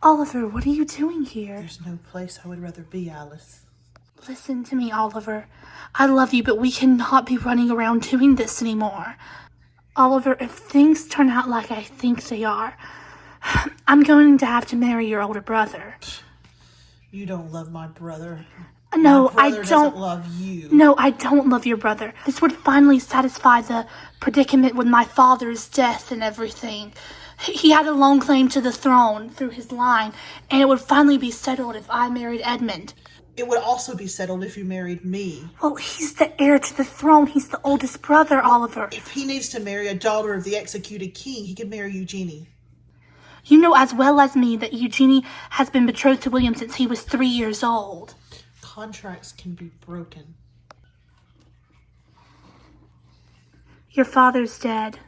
Oliver, what are you doing here? There's no place I would rather be, Alice. Listen to me, Oliver. I love you, but we cannot be running around doing this anymore. Oliver, if things turn out like I think they are, I'm going to have to marry your older brother. You don't love my brother. No, my brother I don't. Doesn't love you. No, I don't love your brother. This would finally satisfy the predicament with my father's death and everything. He had a long claim to the throne through his line, and it would finally be settled if I married Edmund. It would also be settled if you married me. Well, he's the heir to the throne. He's the oldest brother, Oliver. If he needs to marry a daughter of the executed king, he can marry Eugenie. You know as well as me that Eugenie has been betrothed to William since he was 3 years old. Contracts can be broken. Your father's dead.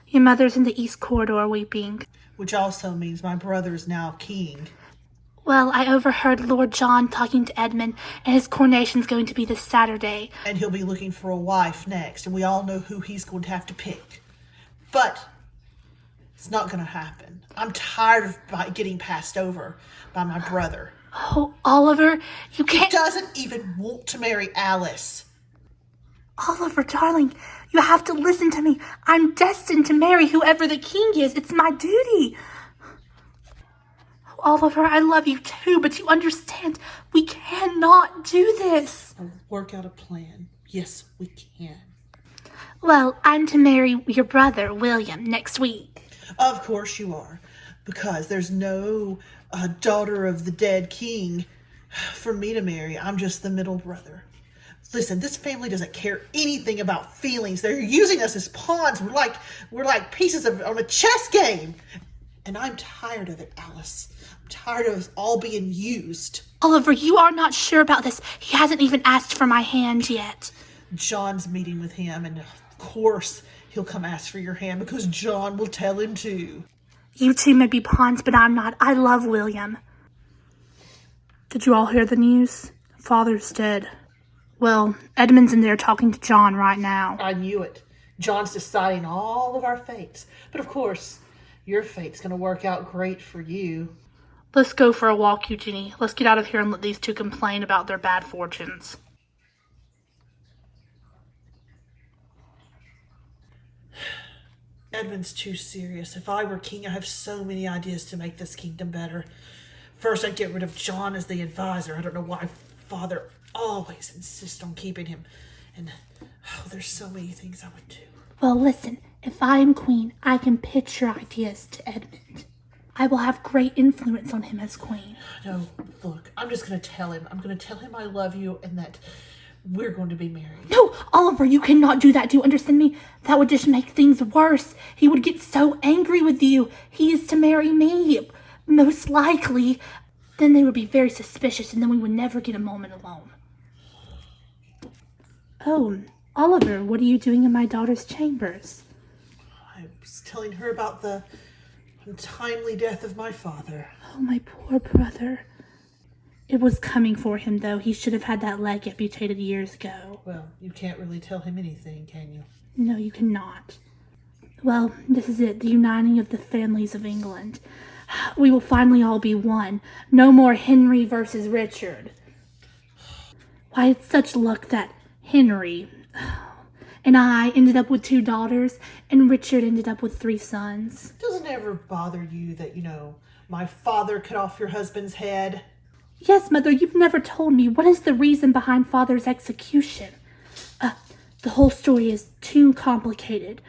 Your mother's in the East Corridor weeping. Which also means my brother is now king. Well, I overheard Lord John talking to Edmund, and his coronation's going to be this Saturday. And he'll be looking for a wife next, and we all know who he's going to have to pick. But it's not going to happen. I'm tired of getting passed over by my brother. Oh, Oliver, you can't... He doesn't even want to marry Alice. Oliver, darling, you have to listen to me. I'm destined to marry whoever the king is. It's my duty. Oliver, I love you too, but you understand, we cannot do this. I'll work out a plan. Yes, we can. Well, I'm to marry your brother, William, next week. Of course you are, because there's no daughter of the dead king for me to marry. I'm just the middle brother. Listen, this family doesn't care anything about feelings. They're using us as pawns. We're like pieces on a chess game. And I'm tired of it, Alice. I'm tired of us all being used. Oliver, you are not sure about this. He hasn't even asked for my hand yet. John's meeting with him, and of course he'll come ask for your hand because John will tell him to. You two may be pawns, but I'm not. I love William. Did you all hear the news? Father's dead. Well, Edmund's in there talking to John right now. I knew it. John's deciding all of our fates. But of course, your fate's going to work out great for you. Let's go for a walk, Eugenie. Let's get out of here and let these two complain about their bad fortunes. Edmund's too serious. If I were king, I have so many ideas to make this kingdom better. First, I'd get rid of John as the advisor. I don't know why Father always insists on keeping him. And there's so many things I would do. Well, listen. If I am queen, I can pitch your ideas to Edmund. I will have great influence on him as queen. No, look, I'm just going to tell him. I'm going to tell him I love you and that we're going to be married. No, Oliver, you cannot do that. Do you understand me? That would just make things worse. He would get so angry with you. He is to marry me, most likely. Then they would be very suspicious, and then we would never get a moment alone. Oh, Oliver, what are you doing in my daughter's chambers? I was telling her about the untimely death of my father. Oh, my poor brother. It was coming for him, though. He should have had that leg amputated years ago. Well, you can't really tell him anything, can you? No, you cannot. Well, this is it, the uniting of the families of England. We will finally all be one. No more Henry versus Richard. Why, it's such luck that Henry and I ended up with 2 daughters, and Richard ended up with 3 sons. Doesn't it ever bother you that, my father cut off your husband's head? Yes, Mother, you've never told me. What is the reason behind Father's execution? The whole story is too complicated.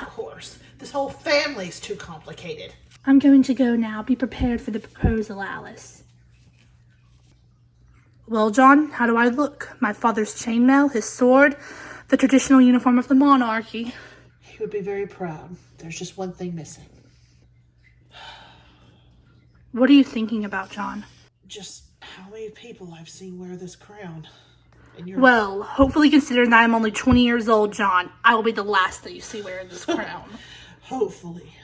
Of course. This whole family's too complicated. I'm going to go now. Be prepared for the proposal, Alice. Well, John, how do I look? My father's chainmail, his sword, the traditional uniform of the monarchy. He would be very proud. There's just one thing missing. What are you thinking about, John? Just how many people I've seen wear this crown. Well, hopefully considering that I'm only 20 years old, John, I will be the last that you see wearing this crown. Hopefully.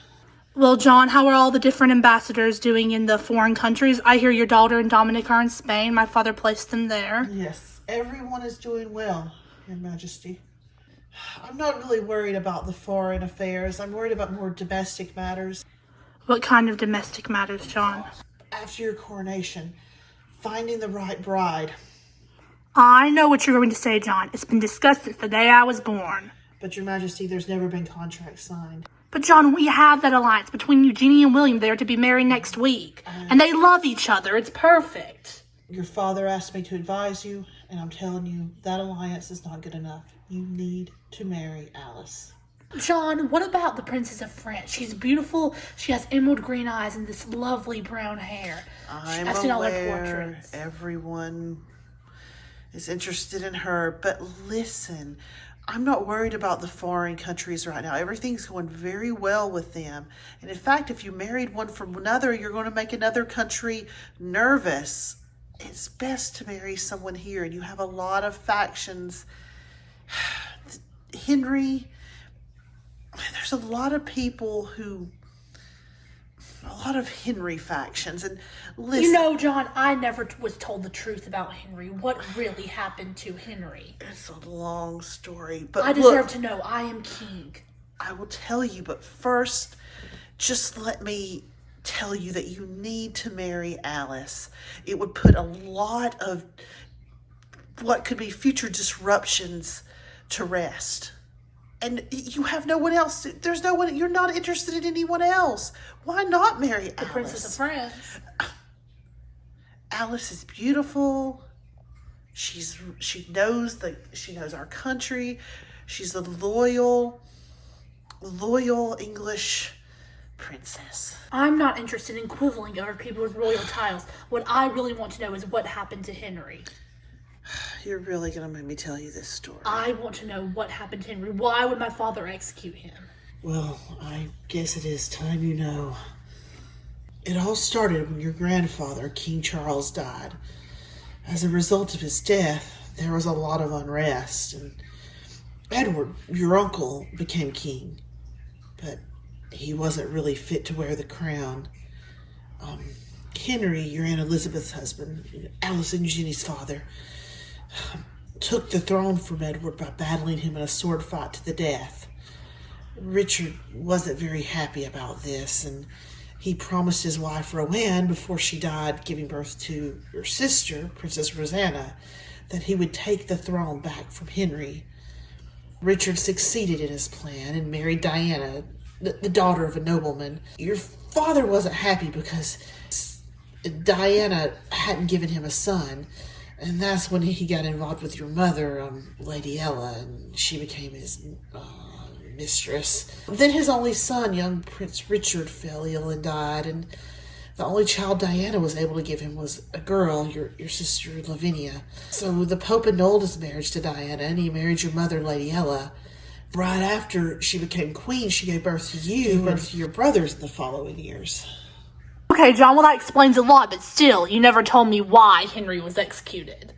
Well, John, how are all the different ambassadors doing in the foreign countries? I hear your daughter and Dominic are in Spain. My father placed them there. Yes, everyone is doing well, Your Majesty. I'm not really worried about the foreign affairs. I'm worried about more domestic matters. What kind of domestic matters, John? after your coronation, finding the right bride. I know what you're going to say, John. It's been discussed since the day I was born. But Your Majesty, there's never been contracts signed. But John, we have that alliance between Eugenie and William. They are to be married next week. And they love each other. It's perfect. Your father asked me to advise you, and I'm telling you, that alliance is not good enough. You need to marry Alice. John, what about the Princess of France? She's beautiful. She has emerald green eyes and this lovely brown hair. I've seen all her portraits. Everyone is interested in her, but listen, I'm not worried about the foreign countries right now. Everything's going very well with them. And in fact, if you married one from another, you're going to make another country nervous. It's best to marry someone here, and you have a lot of factions. Henry, there's a lot of people a lot of Henry factions. And listen, you know, John, I never was told the truth about Henry. What really happened to Henry? It's a long story, but I deserve to know. I am king. I will tell you, but first, just let me tell you that you need to marry Alice. It would put a lot of what could be future disruptions to rest. And you have no one else. There's no one. You're not interested in anyone else. Why not marry Alice? The Princess of France. Alice is beautiful. She knows our country. She's a loyal English princess. I'm not interested in quibbling over people with royal titles. What I really want to know is what happened to Henry. You're really going to make me tell you this story. I want to know what happened to Henry. Why would my father execute him? Well, I guess it is time you know. It all started when your grandfather, King Charles, died. As a result of his death, there was a lot of unrest, and Edward, your uncle, became king. But he wasn't really fit to wear the crown. Henry, your Aunt Elizabeth's husband, Alice and Eugenie's father, took the throne from Edward by battling him in a sword fight to the death. Richard wasn't very happy about this, and he promised his wife Rowan, before she died giving birth to your sister, Princess Rosanna, that he would take the throne back from Henry. Richard succeeded in his plan and married Diana, the daughter of a nobleman. Your father wasn't happy because Diana hadn't given him a son, and that's when he got involved with your mother, Lady Ella, and she became his mistress. Then his only son, young Prince Richard, fell ill and died, and the only child Diana was able to give him was a girl, your sister Lavinia. So the Pope annulled his marriage to Diana, and he married your mother, Lady Ella. Right after she became queen, she gave birth to you and to your brothers in the following years. Okay, John, well, that explains a lot, but still, you never told me why Henry was executed.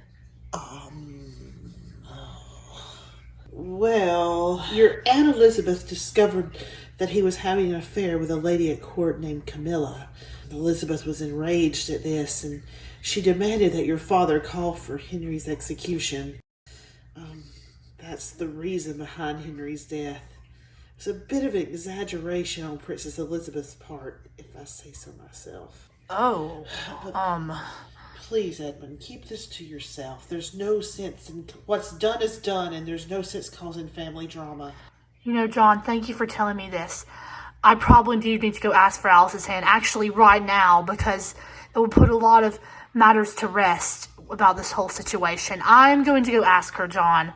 Well, your Aunt Elizabeth discovered that he was having an affair with a lady at court named Camilla. Elizabeth was enraged at this, and she demanded that your father call for Henry's execution. That's the reason behind Henry's death. It's a bit of an exaggeration on Princess Elizabeth's part, if I say so myself. Please, Edmund, keep this to yourself. There's no sense in what's done is done, and there's no sense causing family drama. You know, John, thank you for telling me this. I probably do need to go ask for Alice's hand, actually right now, because it will put a lot of matters to rest about this whole situation. I'm going to go ask her, John.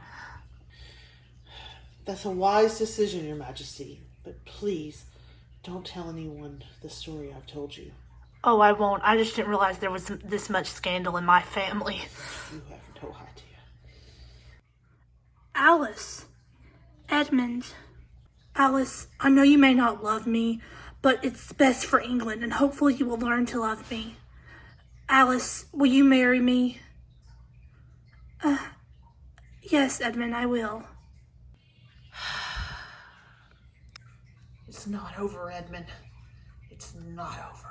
That's a wise decision, Your Majesty, but please don't tell anyone the story I've told you. Oh, I won't. I just didn't realize there was this much scandal in my family. You have no idea. Alice. Edmund. Alice, I know you may not love me, but it's best for England, and hopefully you will learn to love me. Alice, will you marry me? Yes, Edmund, I will. It's not over, Edmund. It's not over.